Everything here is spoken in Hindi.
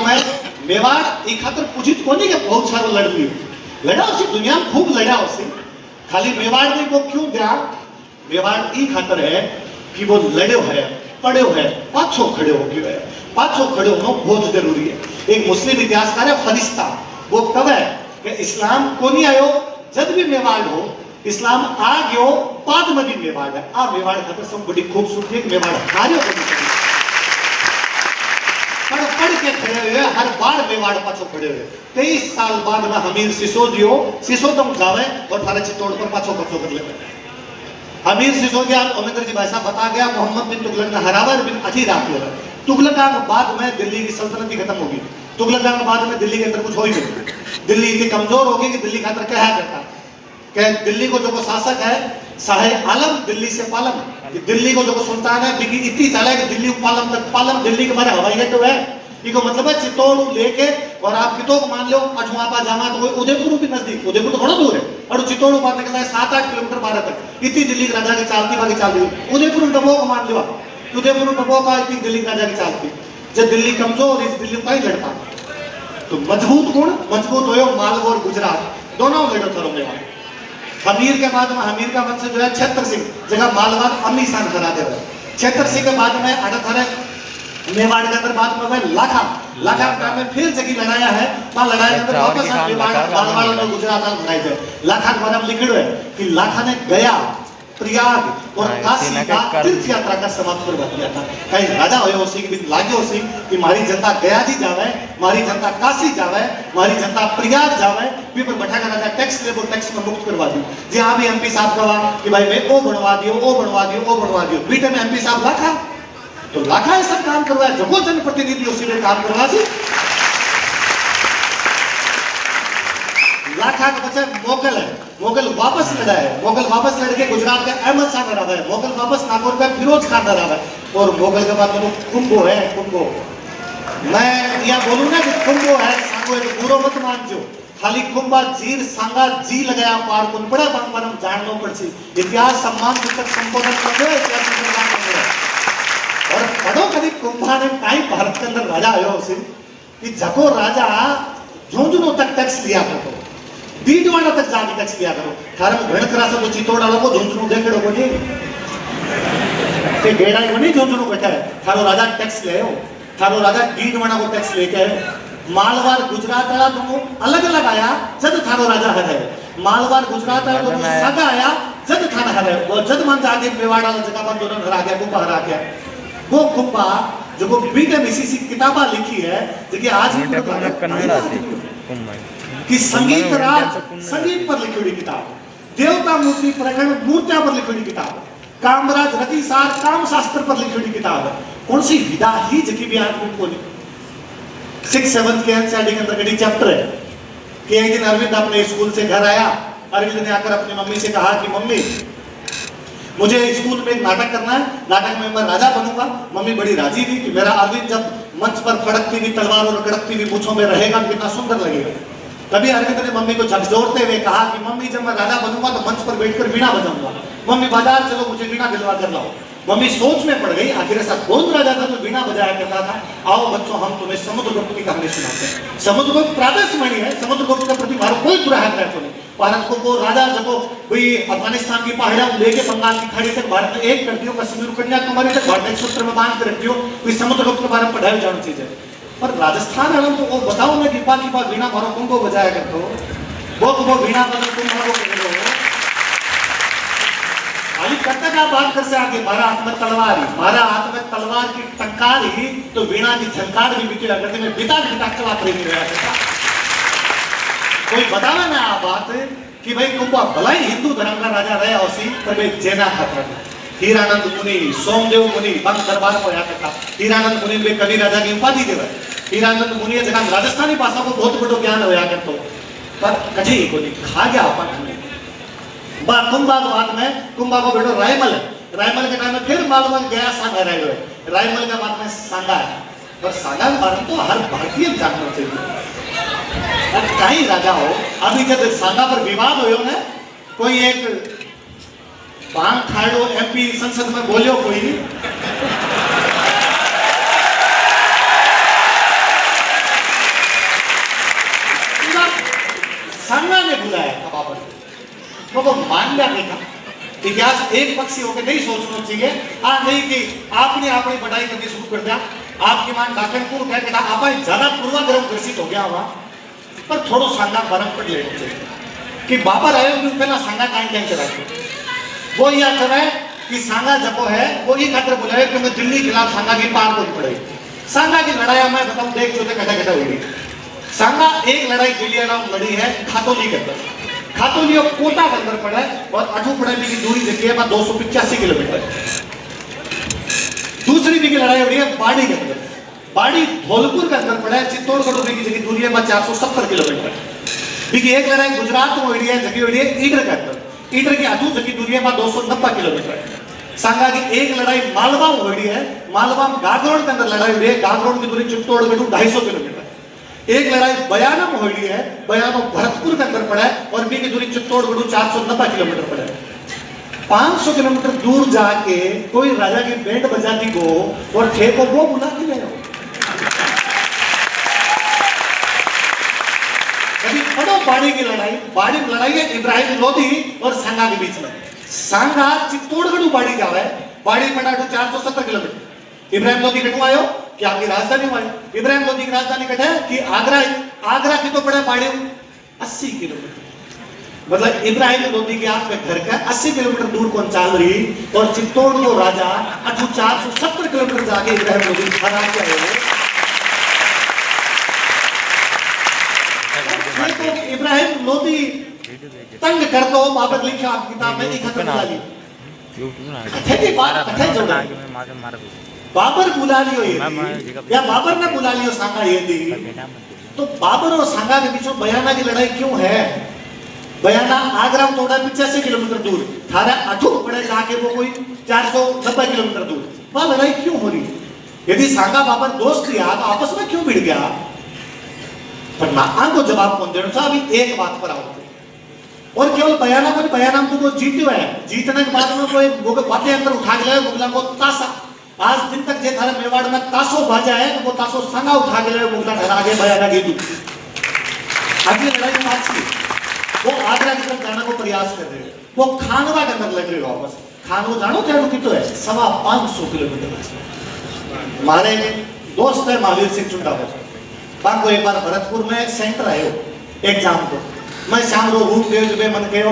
में मेवाड़ एक खातर पूछित कोनी के बहुत सारो लड़ लियो लड़ा उसी दुनिया में खूब लड़ा उसी खाली मेवाड़ में वो क्यों दिया मेवाड़ ई खातर है कि वो लड़ो है पढ़ो है पाछो खड़े हो गयो है पाछो खड़े होना बहुत जरूरी है। एक मुस्लिम इतिहासकार है फरिश्ता वो कब है कि इस्लाम को नहीं आयो जब भी मेवाड़ हो इस्लाम आ गयो बाद में भी मेवाड़ है आ मेवाड़ खातर सब बड़ी खूबसूरती है मेवाड़ हारियो पढ़ के खड़े हुए हर बार मेवाड़ पाछो खड़े हुए 23 साल बाद में हमीर सिसोदियो जावे और थारे चित्तौड़ पर पाछो कर ले हमीर सिसोदिया अमरिंदर जी भाई साहब बता गया मोहम्मद बिन तुगलक ने हरावर बिन अथी राख लिया तुगलक के बाद में दिल्ली की सल्तनत ही खत्म होगी तुगलक के बाद में दिल्ली के अंदर कुछ हो ही नहीं दिल्ली इतनी कमजोर होगी कि दिल्ली खातर क्या करता कि दिल्ली को जो शासक है शाह आलम दिल्ली से पालम कि दिल्ली को जो सुल्तान है बिकी इतनी चाला है कि दिल्ली पालम तक पालम दिल्ली के बारे हवाई अड्डा है इको मतलब है चित्तौड़ लेके और आप कितो को मान लो अठवापा जामा तो उदयपुर भी नजदीक उदयपुर तो बड़ा दूर है और चित्तौड़ पार निकलता है 7-8 किलोमीटर बाहर तक इतनी दिल्ली की राजा की चालती बाकी चालती उदयपुर डबो को मान लो उदयपुर डबो का इतनी दिल्ली की राजा की चालती जब दिल्ली कमजोर इस दिल्ली का ही लड़ता तो मजबूत गुण मजबूत हो मालवा और गुजरात दोनों लड़ो थरों में हमीर के बाद में हमीर का वंश जो है छत्र सिंह जगह मालवा अमी सान करा दे छत्र सिंह के बाद में अड़थर मेवाड़ के अंदर बात में लाखा में फिर जगह लड़ाया है वहां लड़ाई के अंदर वापस मेवाड़ मालवा और गुजरात में लड़ाई है लाखा के बारे में लिखियो है कि लाखा ने गया प्रयाग और काशी का तीर्थ यात्रा का समाप्त करवा दिया था कहीं राजा होयो उसी के भी लागे उसी कि मारी जनता गया जी जावे मारी जनता काशी जावे मारी जनता प्रयाग जावे भी पर बैठा का राजा टैक्स ले वो टैक्स में मुक्त करवा दी जी हाँ भी एमपी साहब कहा कि भाई मैं ओ बनवा दियो बीटे में एमपी साहब लाखा तो लाखा ये सब काम करवाया जगो जनप्रतिनिधि उसी ने काम करवा सी लाखा के बच्चे मोगल वापस लड़ा है मोगल वापस लड़ के गुजरात का अहमद शाह हरा है मोगल वापस नागौर का फिरोज खान हरा है और मोगल के बाद वो कुंभो है कुंभो मैं यह बोलूं ना कि कुंभो है सांगो है तो बुरो मत मानजो खाली कुंभा जीर सांगा जी लगाया पार कुन पड़ा पर हम जाननो पड़सी इतिहास सम्मान तक संबोधन कर दो इतिहास और बड़ो कभी कुंभा ने काई भारत के अंदर राजा आयो उसे कि जको राजा झुंझुनों तक टैक्स लिया करतो दीडवाड़ा तक जाके टैक्स लिया करो थारम घण करा से तो चित्तौड़ वालों को झुंझुनों देखेड़ो को नहीं ते गेड़ा ही नहीं झुंझुनों बैठा है थारो राजा टैक्स ले हो थारो राजा दीडवाड़ा को टैक्स लेके है मालवार गुजरात वाला दोनों अलग आया जब थारो राजा है मालवार गुजरात वाला दोनों सगा आया जब थाना है वो जब मन जाके मेवाड़ वाला जगह पर दोनों हरा गया गुप्पा हरा गया वो गुप्पा जो वो बीटे में इसी किताबा लिखी है देखिए आज कन्नड़ा से कि संगीत राज संगीत पर लिखी हुई किताब देवता मूर्ति प्रकरण मूर्तियां पर लिखी हुई किताब कामराज रतिसार काम शास्त्र पर लिखी हुई किताब कौन सी विदा ही जकी भी आदमी को 6-7 के एनसीईआरटी के अंदर गड़ी चैप्टर है कि एक दिन अरविंद अपने स्कूल से घर आया अरविंद ने आकर अपनी मम्मी से कहा कि मम्मी मुझे स्कूल में एक नाटक करना है नाटक में मैं राजा बनूंगा मम्मी बड़ी राजी थी कि मेरा अरविंद जब मंच पर फड़कती हुई तलवार और कड़कती हुई मूंछों में रहेगा तो कितना सुंदर लगेगा तभी अरविंद ने मम्मी को झकझोरते हुए कहा कि मम्मी जब मैं राजा बनूंगा तो मंच पर बैठकर वीणा बजाऊंगा मम्मी बाजार चलो मुझे वीणा दिलवा कर लाओ मम्मी सोच में पड़ गई आखिर ऐसा कौन राजा था जो वीणा बजाया करता था आओ बच्चों हम तुम्हें समुद्रगुप्त की कहानी सुनाते हैं समुद्रगुप्त प्रादेशमणि है समुद्रगुप्त के प्रति हमारा कोई दुराहत है तो नहीं भारत को वो राजा जब वही अफगानिस्तान की पहाड़ियां लेके बंगाल की खाड़ी तक भारत में एक कर दियो कश्मीर कन्याकुमारी तक भारत एक सूत्र में बांध कर रख दियो कोई समुद्रगुप्त के बारे में पढ़ाई जानी चीज है पर राजस्थान है तो वो बताओ ना कि बाकी बात वीणा मारो कुंभो बजाया करते हो वो वीणा बजाओ तुम मारो खाली करता क्या बात कर से आगे मारा हाथ में तलवार की टंकार ही तो वीणा की झंकार भी बीते करते में बिता कला प्रेमी रहा कोई बतावे ना आप बात कि भाई कुंभा भला ही हिंदू धर्म का राजा रहा उसी पर भाई जैना खतर हीरानंद मुनि सोमदेव मुनि बंद दरबार को याद था हीरानंद मुनि में कवि राजा की उपाधि देवे हीरानंद मुनि जगह राजस्थानी भाषा को बहुत बड़ो ज्ञान होया करतो पर कठी को नहीं खा गया अपन कुंभा के बाद में कुंभा को बेटो रायमल के टाइम में फिर मालवा गया सांगा रह गए रायमल के बाद में सांगा है पर सांगा के बारे में तो हर भारतीय जानना चाहिए कहीं राजा हो अभी जब सांगा पर विवाद हो ना कोई एक भांग खाड़ो एमपी संसद में बोलियो कोई मान लिया नहीं था। इतिहास एक पक्षी होकर नहीं सोचना चाहिए। नहीं कि आपने अपनी बढ़ाई करनी शुरू कर दिया। आपकी मान डाकनपुर कह के था आप ज्यादा पूर्वाग्रह ग्रसित हो गया हुआ, पर थोड़ो सांगा बर्फ पड़ लेना चाहिए कि बाबर आयो कि पहला सांगा काई काई करा वो यह करे कि सांगा जपो है वो ये खातर बुलाए कि मैं दिल्ली के खिलाफ सांगा की पार को पड़े। सांगा की लड़ाई मैं बताऊं देख जो कटा हुई। सांगा एक लड़ाई दिल्ली लड़ी है खातोली के अंदर। खातोली और कोटा के अंदर पड़ा है और अठू पड़े की दूरी देखिए 285 किलोमीटर। दूसरी भी की लड़ाई हो रही है बाड़ी के अंदर। बाड़ी धौलपुर के अंदर पड़ा है। चित्तौड़गढ़ की जगह दूरी है 470 किलोमीटर। देखिए एक लड़ाई गुजरात में हो रही है जगह हो रही है ईडर के अंदर। ईडर की अधू जगह दूरी है 290 किलोमीटर। सांगा की एक लड़ाई मालवा में हो रही है। मालवा में गागरोड के अंदर लड़ाई हुई है। गागरोड की दूरी चित्तौड़गढ़ 250 किलोमीटर। एक लड़ाई बयाना में हो रही है। बयाना भरतपुर के अंदर पड़ा है और बी की दूरी चित्तौड़गढ़ 490 किलोमीटर पड़ा है। 500 किलोमीटर दूर जाके कोई राजा की बैंड बजाती को और ठेको वो बुला के ले आओ। कभी पढ़ो बाड़ी की लड़ाई। बाड़ी की लड़ाई है इब्राहिम लोधी और सांगा के बीच में। सांगा चित्तौड़गढ़ बाड़ी जावे। बाड़ी पड़ा 470 किलोमीटर। इब्राहिम लोधी कटू आयो कि आपकी राजधानी में आयो। इब्राहिम लोधी की राजधानी कटे कि आगरा। आगरा की तो पड़ा बाड़ी 80 किलोमीटर। मतलब इब्राहिम लोधी के आपके घर का 80 किलोमीटर दूर कौन चाल रही और चित्तौड़ को राजा 470 किलोमीटर जाके इब्राहिम लोधी हरा के आए। तो इब्राहिम लोधी तंग कर दो बाबर लिखा किताब में खत्म बुला ली। कथे की बात कथे जोड़ा बाबर बुला लियो ये या बाबर ने बुला लियो सांगा ये दी। तो बाबर और सांगा के बीच में बयाना की लड़ाई क्यों है? बयाना आगरा में थोड़ा 85 किलोमीटर दूर। थारा अठूट पड़े जाके वो कोई 490 किलोमीटर दूर। वहां लड़ाई क्यों हो रही? यदि सांगा बाबर दोस्त लिया तो आपस में क्यों भिड़ गया? पर ना आंको जवाब कौन देना? अभी एक बात पर आओ और केवल बयाना को बयाना में तो वो जीते है। जीतने के बाद में कोई बातें अंदर उठा के लाए मुगला को तासा। आज दिन तक जे थारे मेवाड़ में तासो बाजा है तो वो तासो संगा उठा के लाए मुगला ठहरा के बयाना की दूर। अगली लड़ाई में आज की वो आगरा की तरफ जाने को प्रयास कर रहे हैं। वो खानवा के अंदर लग रहे हो वापस। खानवा जानो क्या कितो है 550 किलोमीटर। हमारे दोस्त है महावीर सिंह चुंडावर। बाको एक बार भरतपुर में सेंटर आयो एग्जाम को। मैं शाम रो रूम गयो जो मन कहो